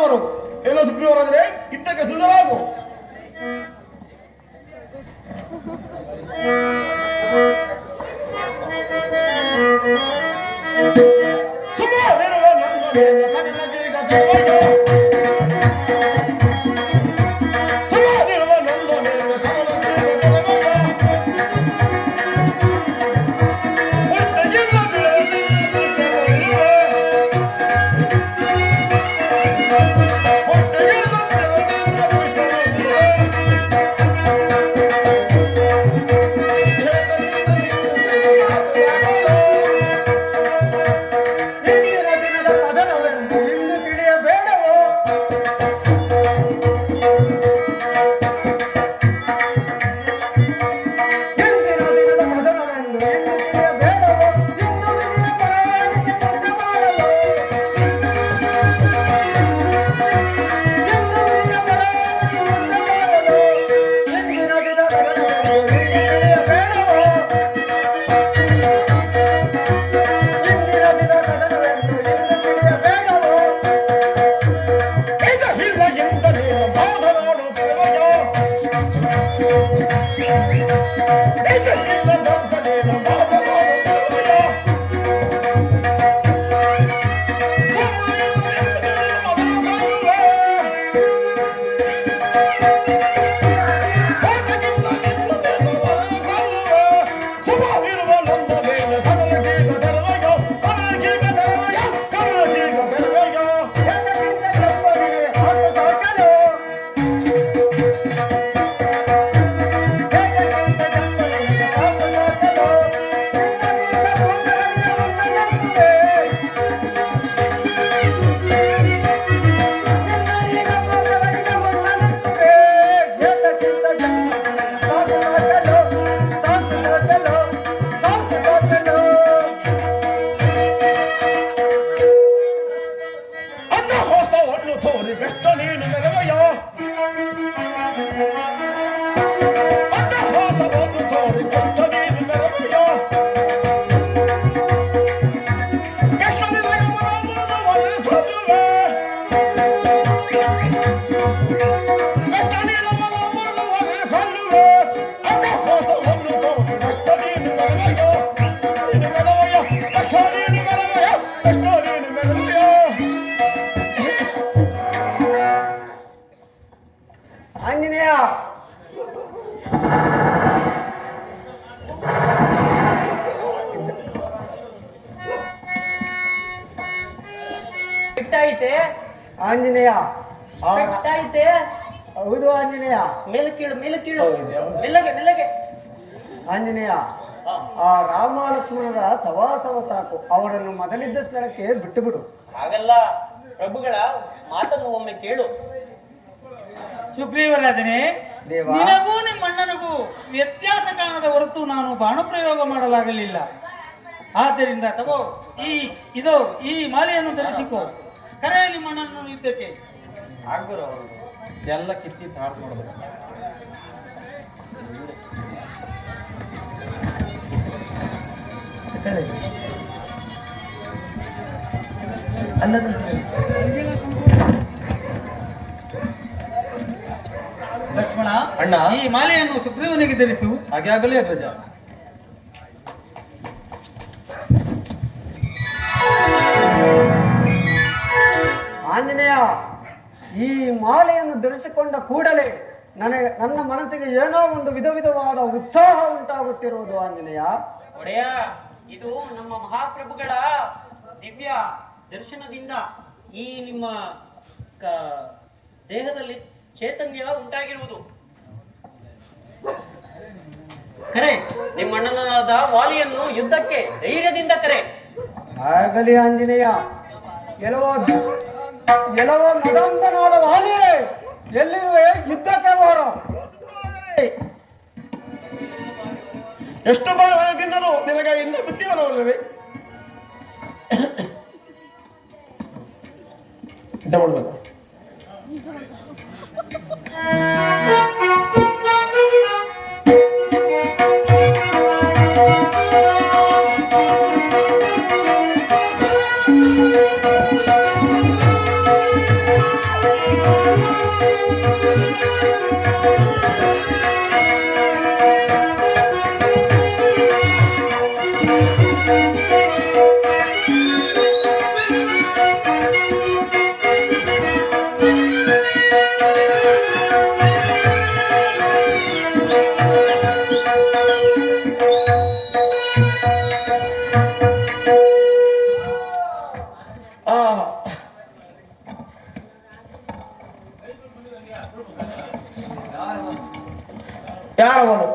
ಬರು. ಏನೋ ಸುಗ್ರೀವರಾದರೆ ಇದ್ದಕ್ಕೆ ಸುಂದರಾಗು. ಆಂಜನೇಯ ಹೌದು ಆಂಜನೇಯ, ಮೇಲೆ ಕೀಳು ಮೆಲ್ಲಗೆ ಮೆಲ್ಲಗೆ. ಆಂಜನೇಯ, ಆ ರಾಮ ಲಕ್ಷ್ಮಣರ ಸವಾಸವ ಸಾಕು, ಅವರನ್ನು ಮೊದಲಿದ್ದ ಸ್ಥಳಕ್ಕೆ ಬಿಟ್ಟು ಬಿಡು. ಹಾಗಲ್ಲ, ಪ್ರಭುಗಳ ಮಾತನ್ನು ಒಮ್ಮೆ ಕೇಳು. ಸುಗ್ರೀವರಾಜನೇ, ನಿನಗೂ ನಿಮ್ಮಣ್ಣನಿಗೂ ವ್ಯತ್ಯಾಸ ಕಾಣದ ಹೊರತು ನಾನು ಬಾಣಪ್ರಯೋಗ ಮಾಡಲಾಗಲಿಲ್ಲ. ಆದ್ದರಿಂದ ತಗೋ ಈ ಮಾಲೆಯನ್ನು ಧರಿಸಿಕೋ. ಕರೆ ನಿಮ್ಮಣ್ಣನನ್ನು ಯುದ್ಧಕ್ಕೆ. ಎಲ್ಲ ಕಿತ್ತಿ ಹಾಳು ಮಾಡಬೇಕು. ಲಕ್ಷ್ಮಣ, ಅಣ್ಣ, ಈ ಮಾಲೆಯನ್ನು ಸುಗ್ರೀವನಿಗೆ ಧರಿಸು. ಹಾಗೆ ಆಗಲಿ ಅಗ್ರಜ. ಆಂಜನೇಯ, ಈ ಮಾಲೆಯನ್ನು ಧರಿಸಿಕೊಂಡ ಕೂಡಲೇ ನನ್ನ ಮನಸ್ಸಿಗೆ ಏನೋ ಒಂದು ವಿಧವಾದ ಉತ್ಸಾಹ ಉಂಟಾಗುತ್ತಿರುವುದು ಆಂಜನೇಯ. ಒಡೆಯ, ಇದು ನಮ್ಮ ಮಹಾಪ್ರಭುಗಳ ದಿವ್ಯ ದರ್ಶನದಿಂದ ಈ ನಿಮ್ಮ ದೇಹದಲ್ಲಿ ಚೈತನ್ಯ ಉಂಟಾಗಿರುವುದು. ಕರೆ, ನಿಮ್ಮ ಅಣ್ಣನಾದ ವಾಲಿಯನ್ನು ಯುದ್ಧಕ್ಕೆ ಧೈರ್ಯದಿಂದ ಕರೆ. ಆಗಲಿ ಆಂಜನೇಯ. ಎಲ್ಲವೋ ಮದಂತನಾದ ವಾಲಿಯೇ, ಎಲ್ಲಿರುವೆ? ಯುದ್ಧಕ್ಕೆ ಹೋರ. ಎಷ್ಟು ಬಾರಿ ವಯಸ್ಸಿಂದಲೂ ನಿನಗೆ ಇನ್ನೂ ಬುದ್ಧಿ ಬರಲಿದೆ. ಮಾಡಬೇಕು. ಆ ಯಾರವನು